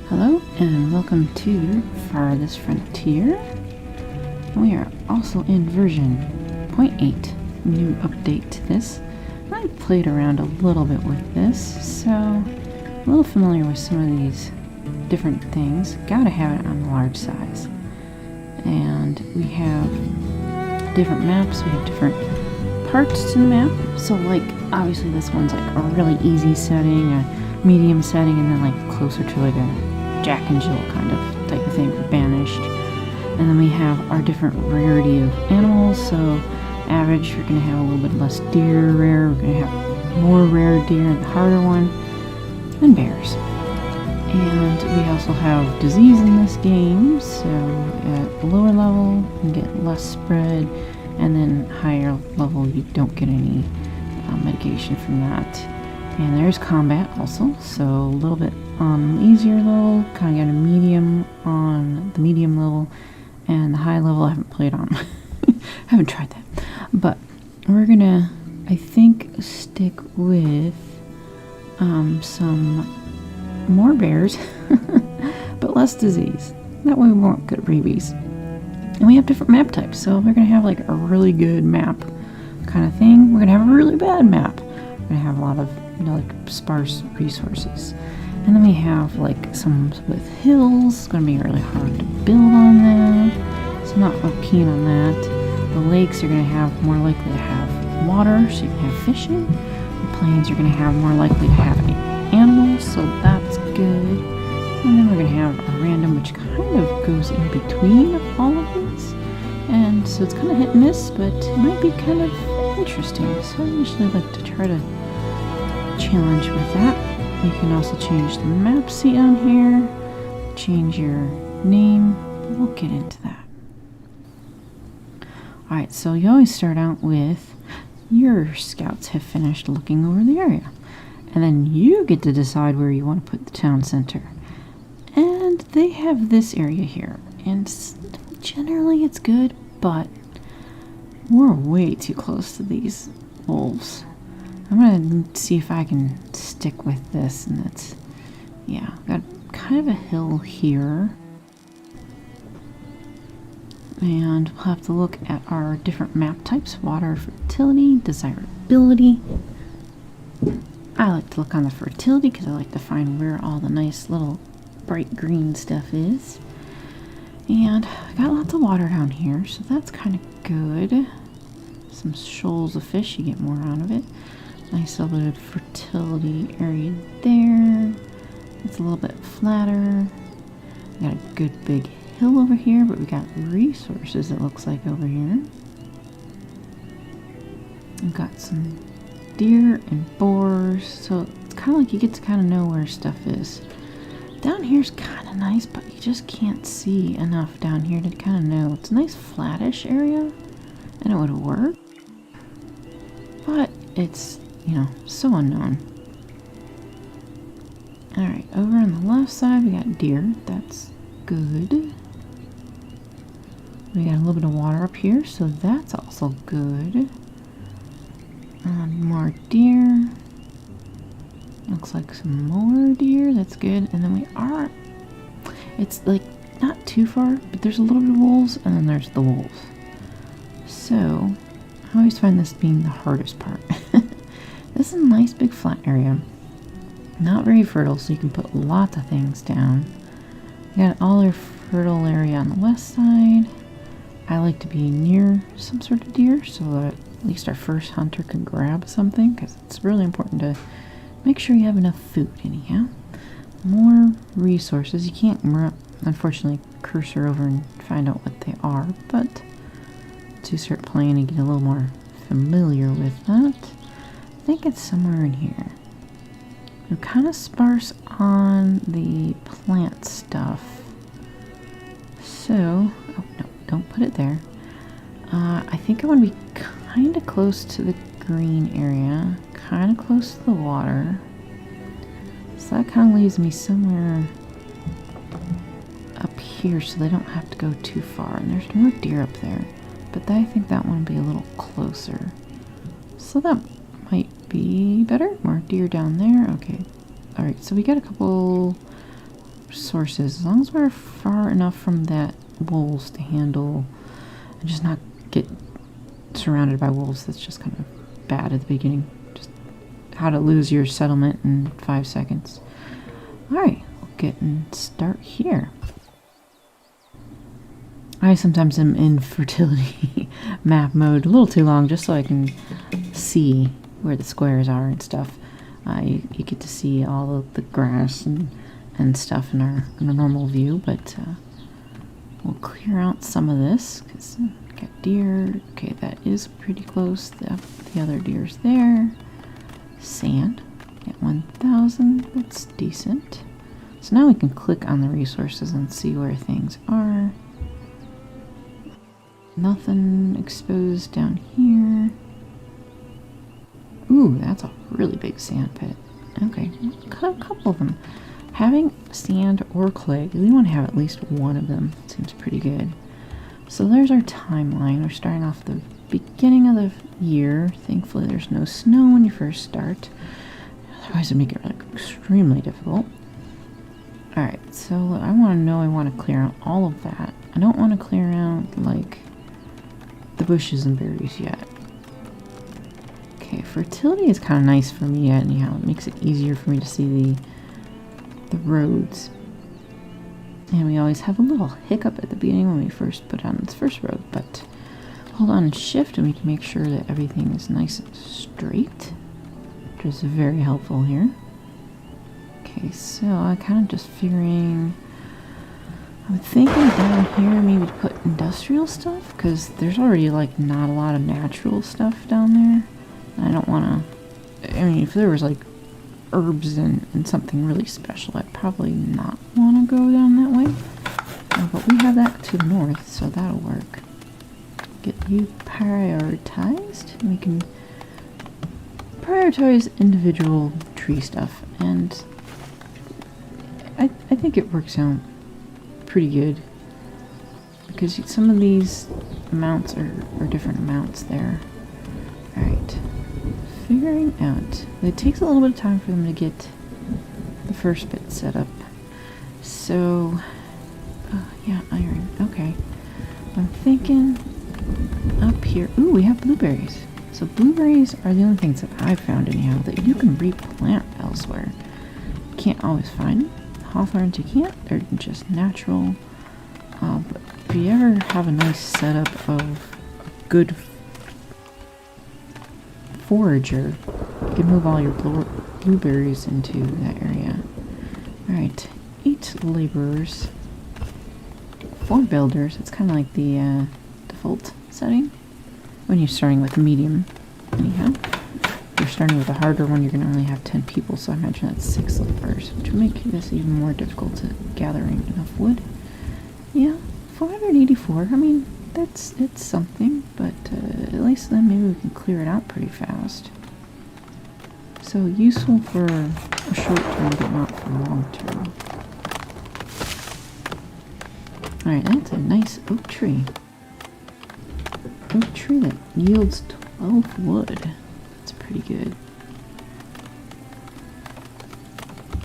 Hello and welcome to Farthest Frontier. We are also in version 0.8, new update to this. I played around a little bit with this, so I'm a little familiar with some of these different things. Gotta have it on the large size. And we have different maps, we have different parts to the map. So like, obviously this one's like a really easy setting, a medium setting, and then like closer to like a Jack and Jill kind of type of thing for Banished. And then we have our different rarity of animals. So average, we're going to have a little bit less deer. Rare, we're going to have more rare deer in the harder one. And bears. And we also have disease in this game. So at the lower level, you get less spread. And then higher level, you don't get any medication from that. And there's combat also, so a little bit on the easier level, kind of got a medium on the medium level, and the high level I haven't played on. Haven't tried that. But we're gonna, I think, stick with some more bears, but less disease. That way we won't get rabies. And we have different map types, so we're gonna have like a really good map kind of thing. We're gonna have a really bad map. We're gonna have a lot of, like sparse resources. And then we have like some with hills. It's going to be really hard to build on that, so I'm not real keen on that. The lakes are going to have more likely to have water, so you can have fishing. The plains are going to have more likely to have animals, so that's good. And then we're going to have a random, which kind of goes in between all of these. And so it's kind of hit and miss, but it might be kind of interesting. So I usually like to try to challenge with that. You can also change the map seat on here, change your name. We'll get into that. Alright, so you always start out with your scouts have finished looking over the area. And then you get to decide where you want to put the town center. And they have this area here. And generally it's good, but we're way too close to these wolves. I'm going to see if I can stick with this, and that's, yeah, got kind of a hill here. And we'll have to look at our different map types: water, fertility, desirability. I like to look on the fertility because I like to find where all the nice little bright green stuff is. And I got lots of water down here, so that's kind of good. Some shoals of fish, you get more out of it. Nice little bit of fertility area there. It's a little bit flatter. We got a good big hill over here, but we got resources, it looks like, over here. We've got some deer and boars, so it's kind of like you get to kind of know where stuff is. Down here's kind of nice, but you just can't see enough down here to kind of know. It's a nice flattish area, and it would work, but it's, so unknown. Alright, over on the left side we got deer. That's good. We got a little bit of water up here, so that's also good. More deer. Looks like some more deer. That's good. And then it's like not too far, but there's a little bit of wolves, and then there's the wolves. So I always find this being the hardest part. This is a nice big flat area. Not very fertile, so you can put lots of things down. We got all our fertile area on the west side. I like to be near some sort of deer so that at least our first hunter can grab something, because it's really important to make sure you have enough food anyhow. More resources. You can't, unfortunately, cursor over and find out what they are, but to start playing and get a little more familiar with that, I think it's somewhere in here. We're kind of sparse on the plant stuff. So, oh no, don't put it there. I think I want to be kind of close to the green area, kind of close to the water. So that kind of leaves me somewhere up here so they don't have to go too far. And there's more deer up there, but I think that one will be a little closer. So that might be better. More deer down there. Okay. Alright, so we got a couple sources, as long as we're far enough from that wolves to handle and just not get surrounded by wolves. That's just kind of bad at the beginning. Just how to lose your settlement in 5 seconds. Alright, we'll get and start here. I sometimes am in fertility map mode a little too long just so I can see where the squares are and stuff. You get to see all of the grass and stuff in our normal view, but we'll clear out some of this because got deer. Okay, that is pretty close. The other deer's there. Sand. Get 1,000. That's decent. So now we can click on the resources and see where things are. Nothing exposed down here. Ooh, that's a really big sand pit. Okay, cut a couple of them. Having sand or clay, we want to have at least one of them. Seems pretty good. So there's our timeline. We're starting off the beginning of the year. Thankfully there's no snow when you first start. Otherwise it'd make it like extremely difficult. Alright, so I want to clear out all of that. I don't want to clear out like the bushes and berries yet. Okay, fertility is kind of nice for me anyhow. It makes it easier for me to see the roads. And we always have a little hiccup at the beginning when we first put on this first road, but hold on and shift and we can make sure that everything is nice and straight, which is very helpful here. Okay, so I kind of just figuring, I'm thinking down here maybe to put industrial stuff, because there's already like not a lot of natural stuff down there. I don't want to, I mean, if there was like herbs and something really special, I'd probably not want to go down that way. But we have that to the north, so that'll work. Get you prioritized. We can prioritize individual tree stuff, and I think it works out pretty good, because some of these amounts are different amounts there. Alright. Figuring out. It takes a little bit of time for them to get the first bit set up. So, yeah, iron. Okay. I'm thinking up here. Ooh, we have blueberries. So blueberries are the only things that I've found anyhow that you can replant elsewhere. You can't always find them. Hawthorns you can't. They're just natural. But if you ever have a nice setup of a good forager, you can move all your blueberries into that area. Alright, 8 laborers, 4 builders. It's kind of like the default setting when you're starting with medium. Anyhow, if you're starting with a harder one, you're going to only have 10 people, so I imagine that's 6 laborers, which will make this even more difficult to gathering enough wood. Yeah, 484. I mean, it's something, but at least then maybe we can clear it out pretty fast. So useful for a short term, but not for long term. Alright, that's a nice oak tree. Oak tree that yields 12 wood. That's pretty good.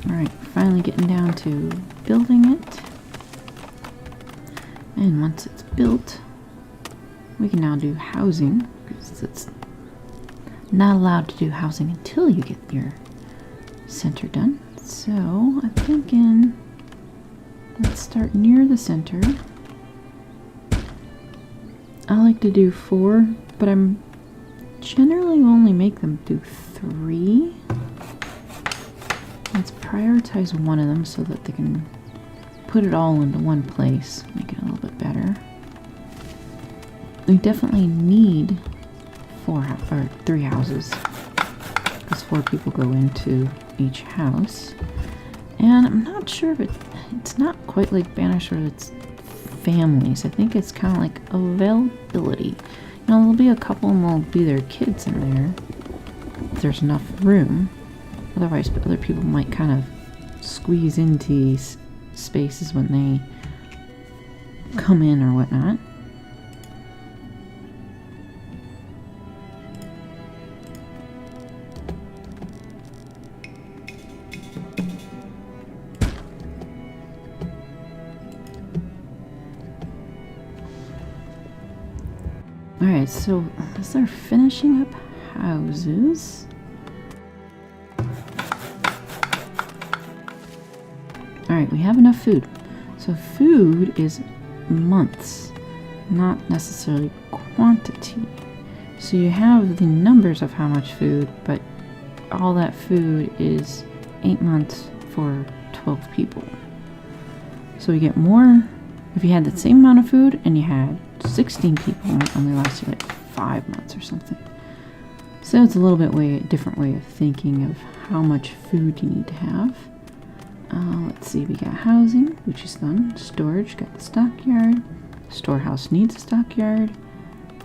Alright, finally getting down to building it. And once it's built, we can now do housing, because it's not allowed to do housing until you get your center done. So I'm thinking let's start near the center. I like to do 4, but I'm generally only make them do 3. Let's prioritize one of them so that they can put it all into one place, make it a little bit better. We definitely need 3 houses, because 4 people go into each house. And I'm not sure if it's not quite like Banish where it's families. I think it's kind of like availability. You know, there'll be a couple and there'll be their kids in there if there's enough room. Otherwise, other people might kind of squeeze into spaces when they come in or whatnot. Alright, so as they're finishing up houses. Alright, we have enough food. So food is months, not necessarily quantity. So you have the numbers of how much food, but all that food is 8 months for 12 people. So we get more. If you had the same amount of food and you had 16 people, it might only last you like 5 months or something. So it's a little bit different way of thinking of how much food you need to have. Let's see, we got housing, which is done. Storage, got the stockyard. Storehouse needs a stockyard.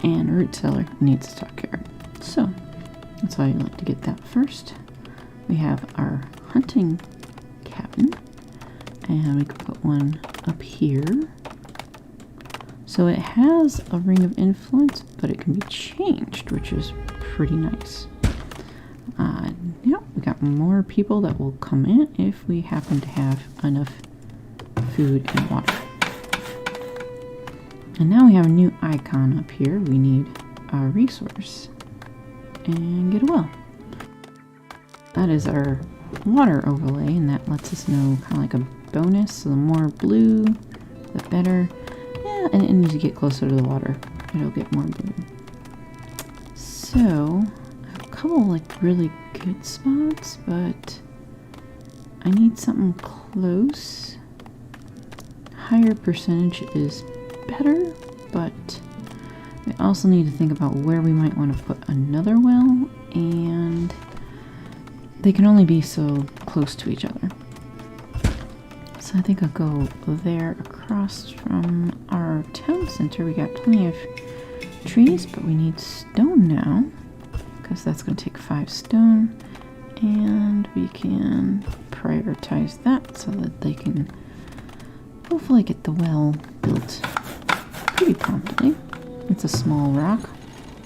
And root cellar needs a stockyard. So that's why you like to get that first. We have our hunting cabin. And we can put one up here. So it has a ring of influence, but it can be changed, which is pretty nice. Yep, we got more people that will come in if we happen to have enough food and water. And now we have a new icon up here. We need a resource and get a well. That is our water overlay, and that lets us know kind of like a bonus. So the more blue, the better. Yeah, and as you get closer to the water, it'll get more blue. So a couple like really good spots, but I need something close. Higher percentage is better, but we also need to think about where we might want to put another well, and they can only be so close to each other. So I think I'll go there across from our town center. We got plenty of trees, but we need stone now, because that's going to take 5 stone, and we can prioritize that so that they can hopefully get the well built pretty promptly. It's a small rock.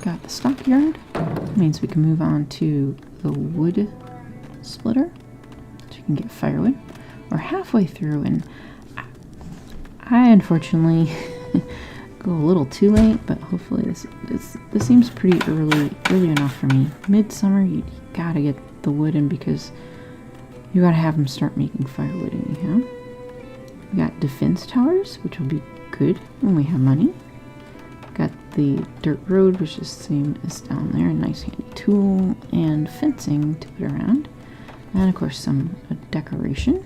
Got the stockyard. Means we can move on to the wood splitter, so you can get firewood. We're halfway through, and I unfortunately go a little too late, but hopefully this seems pretty early enough for me. Midsummer, you gotta get the wood in because you gotta have them start making firewood anyhow. We got defense towers, which will be good when we have money. Got the dirt road, which is the same as down there. A nice handy tool, and fencing to put around. And of course some decoration.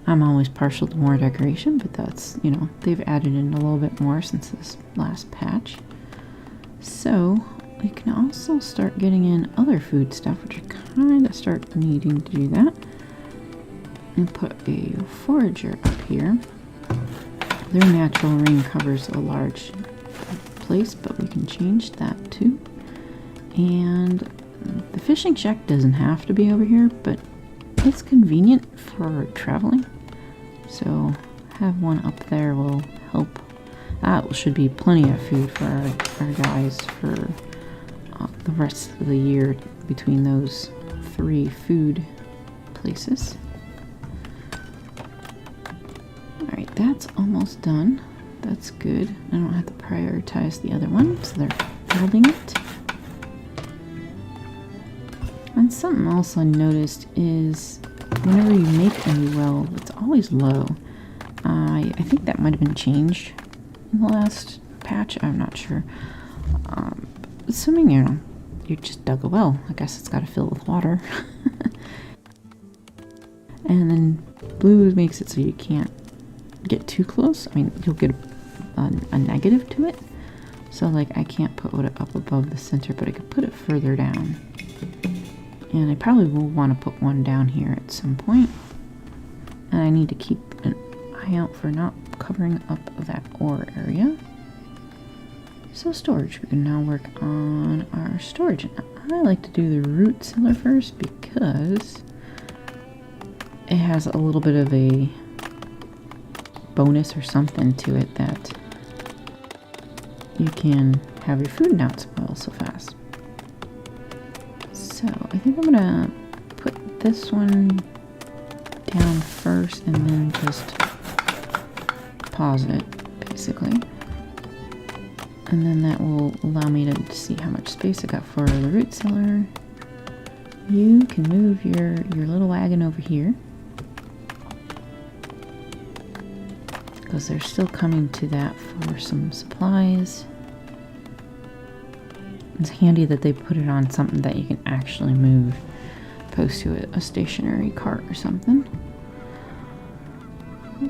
I'm always partial to more decoration, but that's, you know, they've added in a little bit more since this last patch. So we can also start getting in other food stuff, which I kind of start needing to do that. And put a forager up here. Their natural ring covers a large place, but we can change that too. And the fishing shack doesn't have to be over here, but it's convenient for traveling. So have one up there will help. That should be plenty of food for our guys for the rest of the year between those 3 food places. Alright, that's almost done. That's good. I don't have to prioritize the other one, so they're building it. And something else I noticed is whenever you make a new well, it's always low. I think that might have been changed in the last patch. I'm not sure. Assuming you just dug a well, I guess it's got to fill with water. And then blue makes it so you can't get too close. I mean, you'll get a negative to it. So like I can't put it up above the center, but I could put it further down. And I probably will want to put one down here at some point. And I need to keep an eye out for not covering up that ore area. So storage, we can now work on our storage. And I like to do the root cellar first because it has a little bit of a bonus or something to it that you can have your food not spoil so fast. So I think I'm gonna put this one down first and then just pause it, basically. And then that will allow me to see how much space I got for the root cellar. You can move your little wagon over here, because they're still coming to that for some supplies. It's handy that they put it on something that you can actually move, opposed to a stationary cart or something.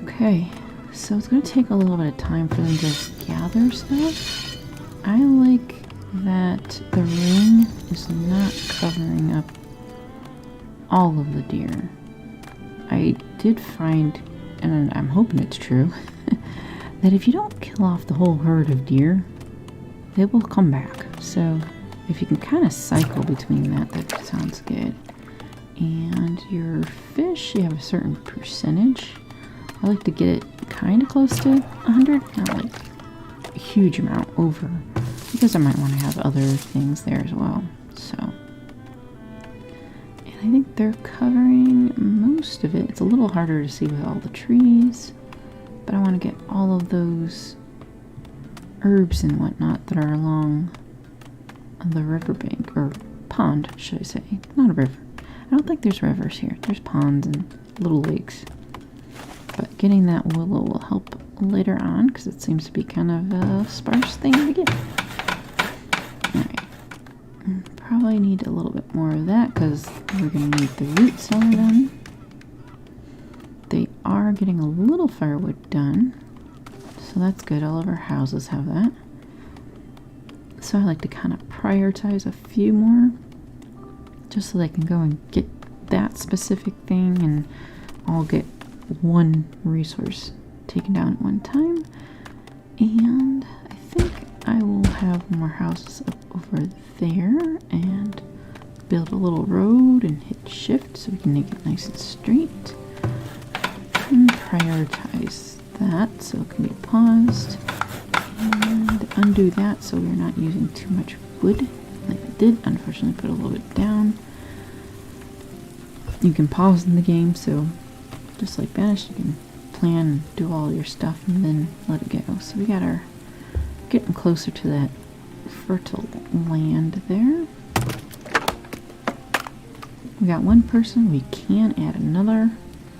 Okay, so it's going to take a little bit of time for them to gather stuff. I like that the ring is not covering up all of the deer. I did find, and I'm hoping it's true, that if you don't kill off the whole herd of deer, they will come back. So if you can kind of cycle between that, that sounds good. And your fish, you have a certain percentage. I like to get it kind of close to 100, not like a huge amount over, because I might want to have other things there as well. So, and I think they're covering most of it. It's a little harder to see with all the trees, but I want to get all of those herbs and whatnot that are along the riverbank, or pond, should I say. Not a river. I don't think there's rivers here. There's ponds and little lakes. But getting that willow will help later on, because it seems to be kind of a sparse thing to get. Alright. Probably need a little bit more of that, because we're going to need the root cellar done. They are getting a little firewood done, so that's good. All of our houses have that. So I like to kind of prioritize a few more, just so they can go and get that specific thing, and I'll get one resource taken down at one time. And I think I will have more houses up over there and build a little road and hit shift so we can make it nice and straight, and prioritize that so it can be paused, and undo that so we're not using too much wood like I did. Unfortunately, put a little bit down. You can pause in the game, so just like Banished, you can plan and do all your stuff and then let it go. So we got our getting closer to that fertile land there. We got one person. We can add another.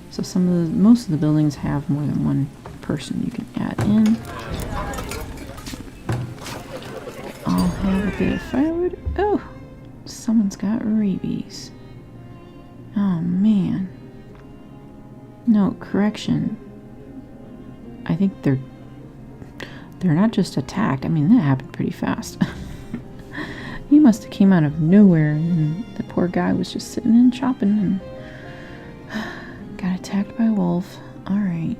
So most of the buildings have more than one person you can add in. I'll have a bit of firewood. Oh, someone's got rabies. Oh man. No, correction. I think they're not just attacked. I mean, that happened pretty fast. He must have came out of nowhere, and the poor guy was just sitting and chopping and got attacked by a wolf. Alright.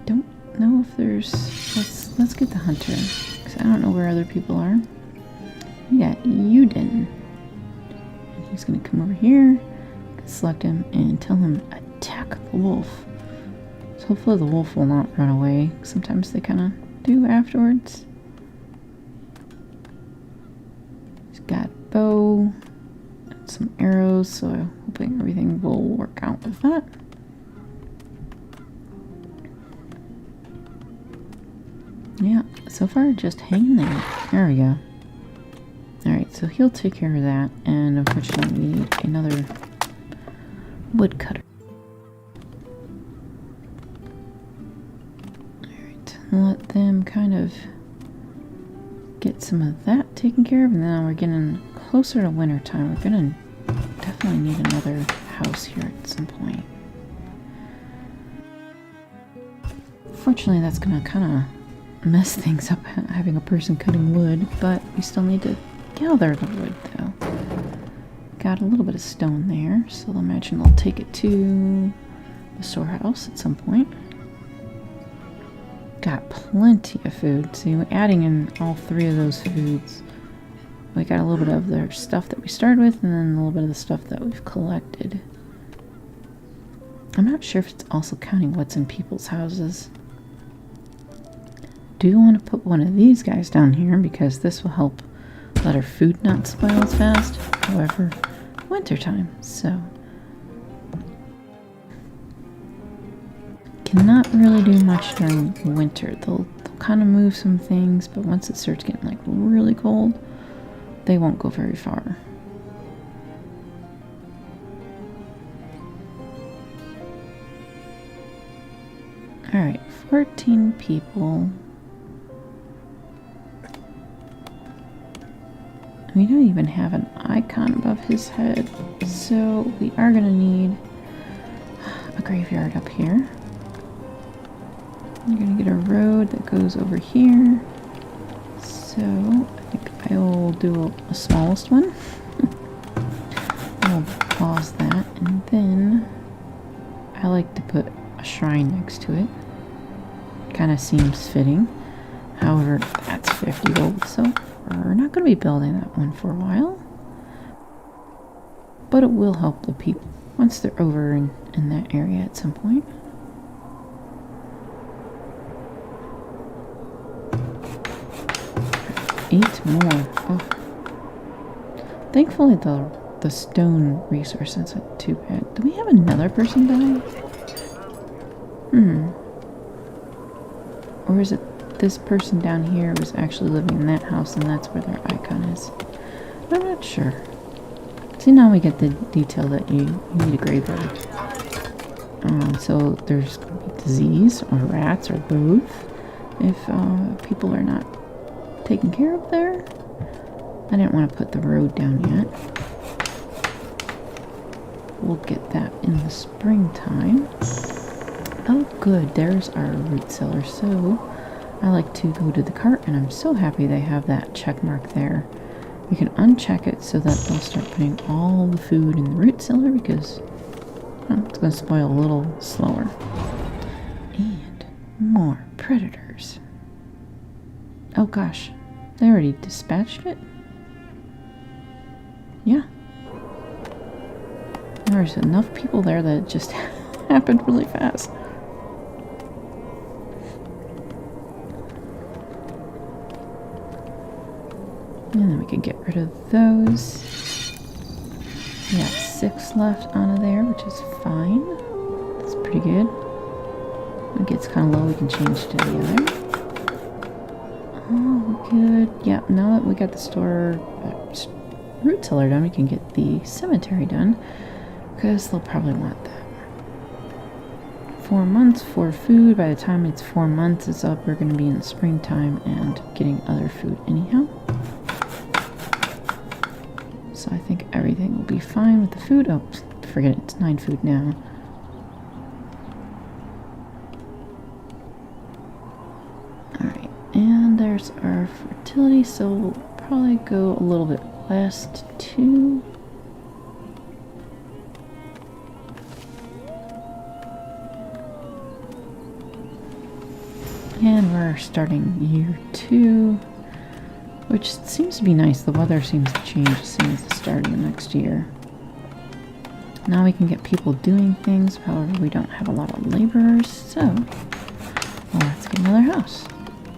Don't know if there's... Let's get the hunter, because I don't know where other people are. We got Uden. And he's going to come over here, select him, and tell him attack the wolf. So hopefully the wolf will not run away. Sometimes they kind of do afterwards. He's got bow and some arrows, so I'm hoping everything will work out with that. Yeah, so far just hanging there. There we go. Alright, so he'll take care of that, and unfortunately we need another woodcutter. Alright, let them kind of get some of that taken care of, and then we're getting closer to winter time. We're gonna definitely need another house here at some point. Fortunately, that's gonna kind of mess things up, having a person cutting wood, but we still need to gather the wood though. Got a little bit of stone there, so I'll imagine they'll take it to the storehouse at some point. Got plenty of food. See, we're adding in all three of those foods. We got a little bit of their stuff that we started with, and then a little bit of the stuff that we've collected. I'm not sure if it's also counting what's in people's houses. Do want to put one of these guys down here, because this will help let our food not spoil as fast. However, wintertime, so cannot really do much during winter. The kind of move some things, but once it starts getting like really cold, they won't go very far. Alright, 14 people. We don't even have an icon above his head, so we are going to need a graveyard up here. I'm going to get a road that goes over here. So I think I will do a smallest one. I'll pause that, and then I like to put a shrine next to it. Kind of seems fitting. However, that's 50 gold, so we're not going to be building that one for a while. But it will help the people once they're over in that area at some point. Eight more. Oh. Thankfully the stone resource isn't too bad. Do we have another person die? Or is it this person down here was actually living in that house and that's where their icon is? I'm not sure. See, now we get the detail that you need a graveyard. So there's going to be disease or rats or both if people are not taken care of there. I didn't want to put the road down yet. We'll get that in the springtime. Oh good, there's our root cellar. So I like to go to the cart, and I'm so happy they have that check mark there. We can uncheck it so that they'll start putting all the food in the root cellar, because it's going to spoil a little slower. And more predators. Oh gosh, they already dispatched it? Yeah. There's enough people there that it just happened really fast. And then we can get rid of those. We got 6 left out of there, which is fine. That's pretty good. When it gets kind of low, we can change to the other. Oh, good. Yeah, now that we got the root cellar done, we can get the cemetery done, because they'll probably want that. 4 months for food. By the time it's 4 months is up, we're going to be in the springtime and getting other food anyhow. So I think everything will be fine with the food. Oh, forget it, it's 9 food now. Alright, and there's our fertility, so we'll probably go a little bit less to 2. And we're starting year 2. Which seems to be nice. The weather seems to change as soon as the start of the next year. Now we can get people doing things. However, we don't have a lot of laborers, so well, let's get another house.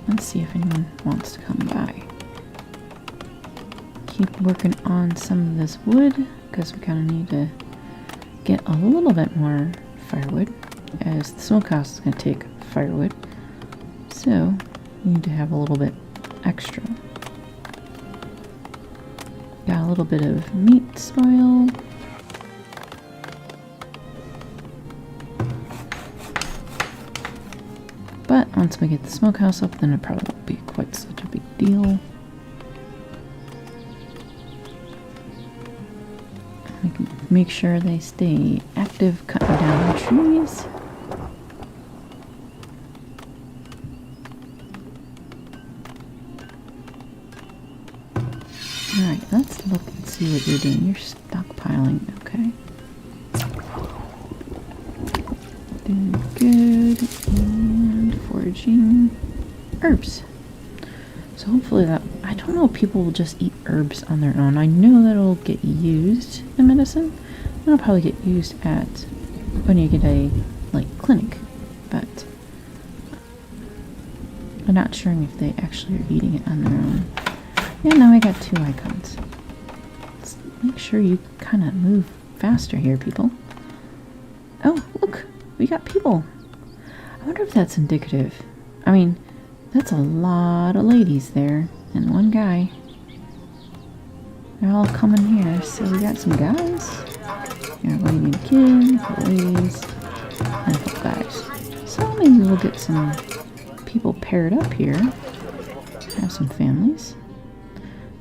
Let's see if anyone wants to come by. Keep working on some of this wood, because we kind of need to get a little bit more firewood, as the smokehouse is going to take firewood. So we need to have a little bit extra. Got a little bit of meat spoil. But once we get the smokehouse up, then it probably won't be quite such a big deal. We can make sure they stay active cutting down the trees. Alright, let's look and see what you're doing. You're stockpiling, okay. Doing good. And foraging herbs. So hopefully that, I don't know if people will just eat herbs on their own. I know that it'll get used in medicine. It'll probably get used at when you get a, clinic. But I'm not sure if they actually are eating it on their own. Yeah, now I got 2 icons. Let's make sure you kind of move faster here, people. Oh, look! We got people! I wonder if that's indicative. I mean, That's a lot of ladies there, and one guy. They're all coming here, so we got some guys. We got a lady and a kid, a couple ladies, and a couple guys. So maybe we'll get some people paired up here. Have some families.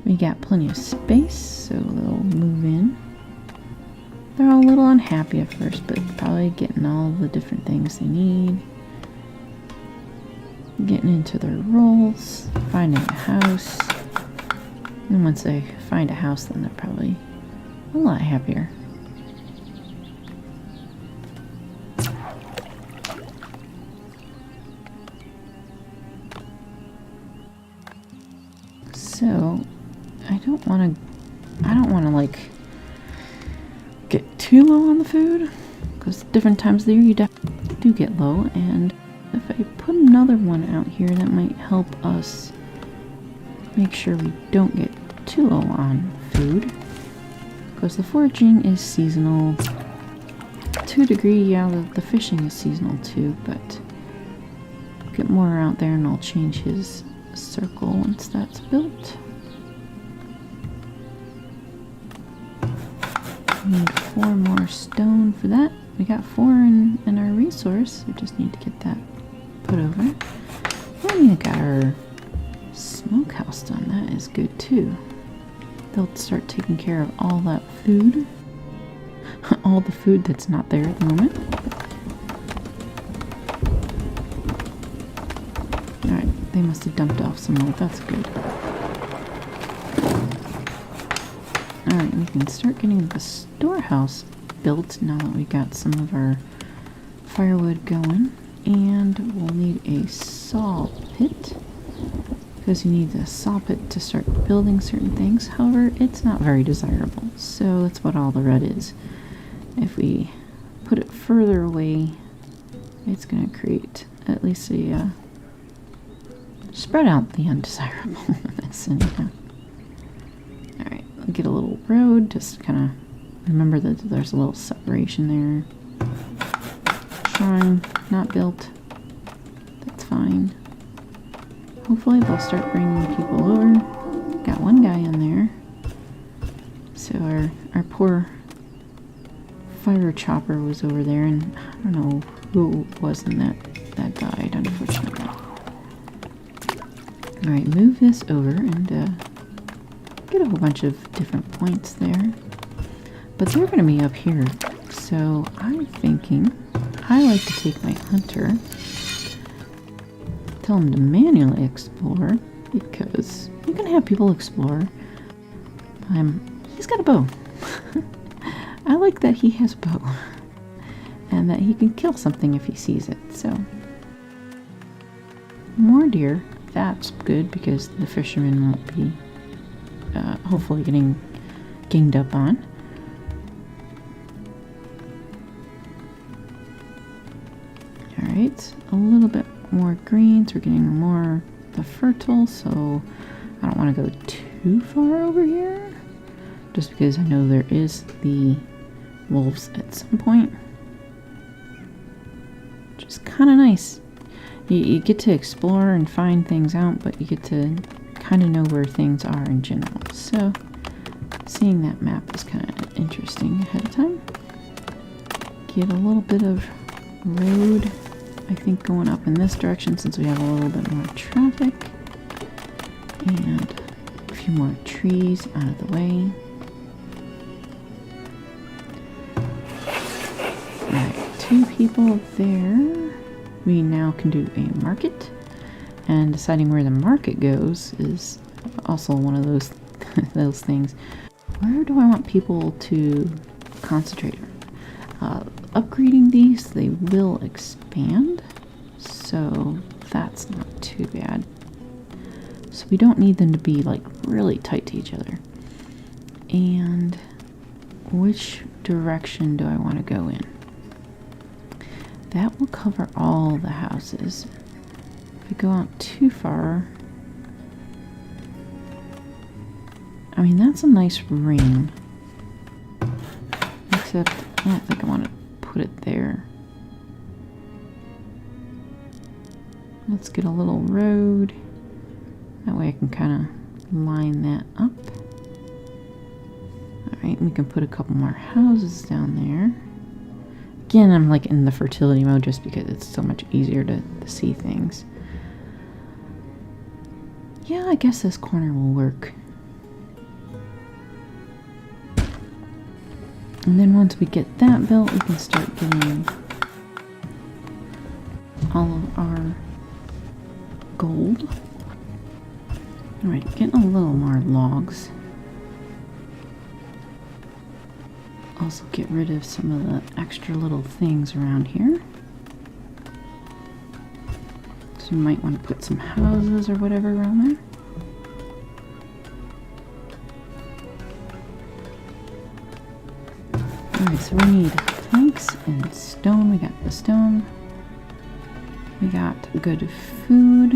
We got plenty of space, so they'll move in. They're all a little unhappy at first, but probably getting all the different things they need. Getting into their roles, finding a house. And once they find a house, then they're probably a lot happier. So, I don't want to like get too low on the food, because different times of the year you definitely do get low, and if I put another one out here, that might help us make sure we don't get too low on food, because the foraging is seasonal to a degree. Yeah, the fishing is seasonal too, but I'll get more out there and I'll change his circle once that's built. We need 4 more stone for that. We got 4 in our resource. We just need to get that put over. And we got our smokehouse done. That is good too. They'll start taking care of all that food. All the food that's not there at the moment. Alright, they must have dumped off some more. That's good. Alright, we can start getting the storehouse built now that we got some of our firewood going. And we'll need a saw pit, because you need a saw pit to start building certain things. However, it's not very desirable, so that's what all the red is. If we put it further away, it's going to create at least a spread out the undesirables. Alright, I'll get a little road, just kind of remember that there's a little separation there. Shrine, not built. That's fine. Hopefully they'll start bringing people over. Got one guy in there. So our poor fire chopper was over there, and I don't know who it was in that died, unfortunately. Alright, move this over and get a whole bunch of different points there. But they're going to be up here, so I'm thinking I like to take my hunter, tell him to manually explore, because you can have people explore. He's got a bow. I like that he has a bow, and that he can kill something if he sees it. So more deer, that's good, because the fishermen won't be hopefully getting ganged up on. Alright, a little bit more greens. We're getting more the fertile, so I don't want to go too far over here, just because I know there is the wolves at some point, which is kind of nice. You get to explore and find things out, but you get to kind of know where things are in general. So seeing that map is kind of interesting ahead of time. Get a little bit of road, I think, going up in this direction, since we have a little bit more traffic, and a few more trees out of the way. Alright, 2 people there. We now can do a market, and deciding where the market goes is also one of those those things. Where do I want people to concentrate on? Upgrading these, they will expand, so that's not too bad. So we don't need them to be like really tight to each other. And which direction do I want to go in? That will cover all the houses. If we go out too far, I mean, that's a nice ring, except I don't think I want to put it there. Let's get a little road. That way I can kind of line that up. Alright, we can put a couple more houses down there. Again, I'm like in the fertility mode just because it's so much easier to see things. Yeah, I guess this corner will work. And then once we get that built, we can start getting all of our gold. Alright, getting a little more logs. Also get rid of some of the extra little things around here. So you might want to put some houses or whatever around there. Alright, so we need planks and stone. We got the stone. We got good food.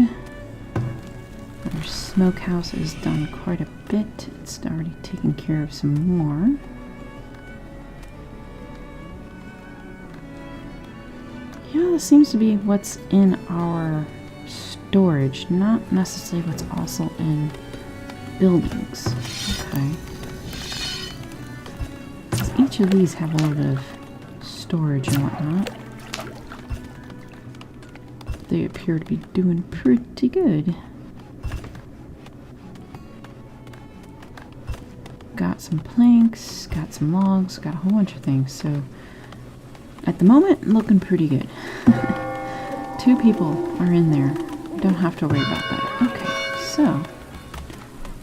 Our smokehouse is done quite a bit. It's already taken care of some more. Yeah, this seems to be what's in our storage, not necessarily what's also in buildings. Okay. Each of these have a lot of storage and whatnot. They appear to be doing pretty good. Got some planks, got some logs, got a whole bunch of things, so at the moment, looking pretty good. 2 people are in there. Don't have to worry about that. Okay, so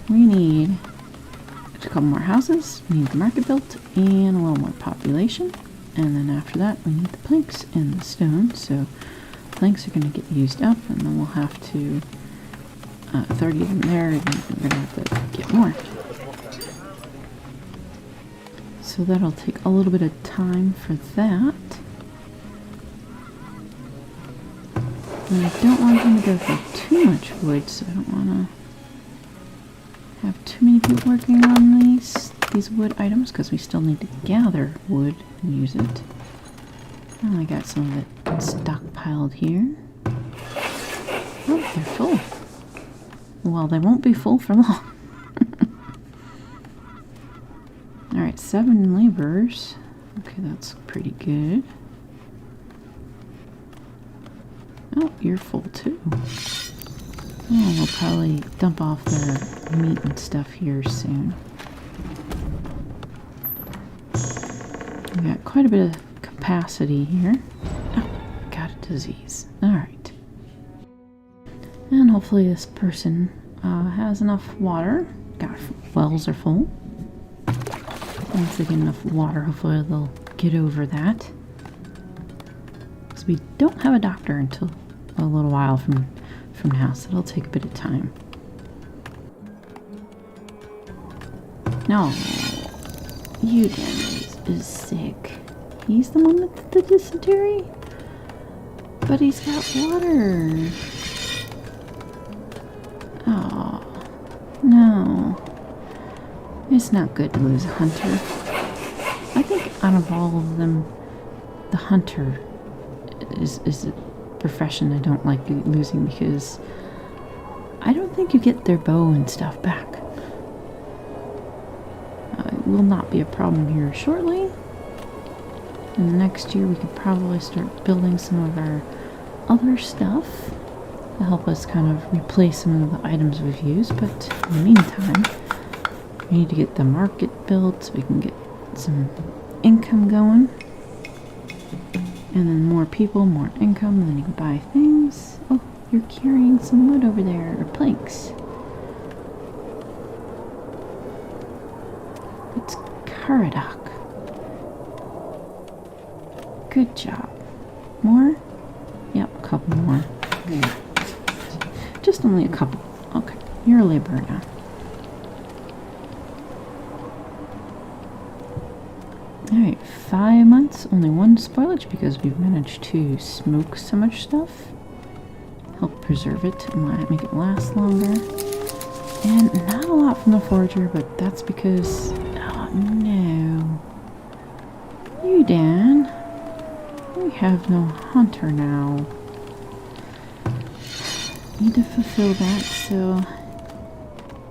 we need a couple more houses, we need the market built, and a little more population. And then after that, we need the planks and the stone. So planks are going to get used up, and then we'll have to 30 of them there, and we're going to have to get more. So that'll take a little bit of time for that. And I don't want them to go for too much wood, so I don't want to have too many people working on these wood items, because we still need to gather wood and use it. And I got some of it stockpiled here. Oh, they're full. Well, they won't be full for long. Alright, 7 laborers. Okay, that's pretty good. Oh, you're full too. Oh, we'll probably dump off their meat and stuff here soon. We got quite a bit of capacity here. Oh, got a disease. Alright. And hopefully this person has enough water. Got wells are full. Once they get enough water, hopefully they'll get over that. Because we don't have a doctor until a little while from now, so it'll take a bit of time. No, Udan is sick. He's the one with the dysentery? But he's got water. Oh, no. It's not good to lose a hunter. I think out of all of them, the hunter is a profession I don't like losing, because I don't think you get their bow and stuff back. It will not be a problem here shortly. In the next year we could probably start building some of our other stuff to help us kind of replace some of the items we've used, but in the meantime, we need to get the market built so we can get some income going. And then more people, more income, and then you can buy things. Oh, you're carrying some wood over there, or planks. It's Caradoc. Good job. More? Yep, a couple more. Just only a couple. Okay, you're a laborer now. Alright, 5 months, only 1 spoilage because we've managed to smoke so much stuff. Help preserve it and make it last longer. And not a lot from the forager, but that's because... oh no. You, Dan. We have no hunter now. need to fulfill that, so...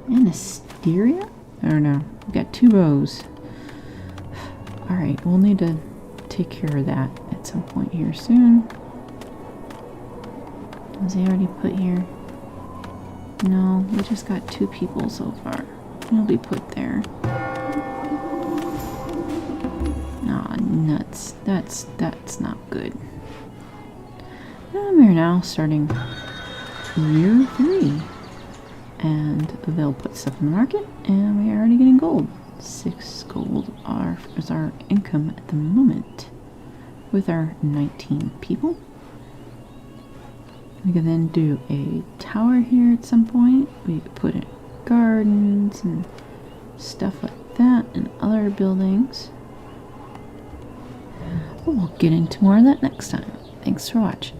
Anasteria? I don't know. We've got 2 rows. Alright, we'll need to take care of that at some point here soon. Was he already put here? No, we just got 2 people so far. He'll be put there. Aw, nuts. That's not good. And we're now starting year 3. And they'll put stuff in the market, and we are already getting gold. 6 gold is our income at the moment with our 19 people. We can then do a tower here at some point. We could put in gardens and stuff like that and other buildings. But we'll get into more of that next time. Thanks for watching.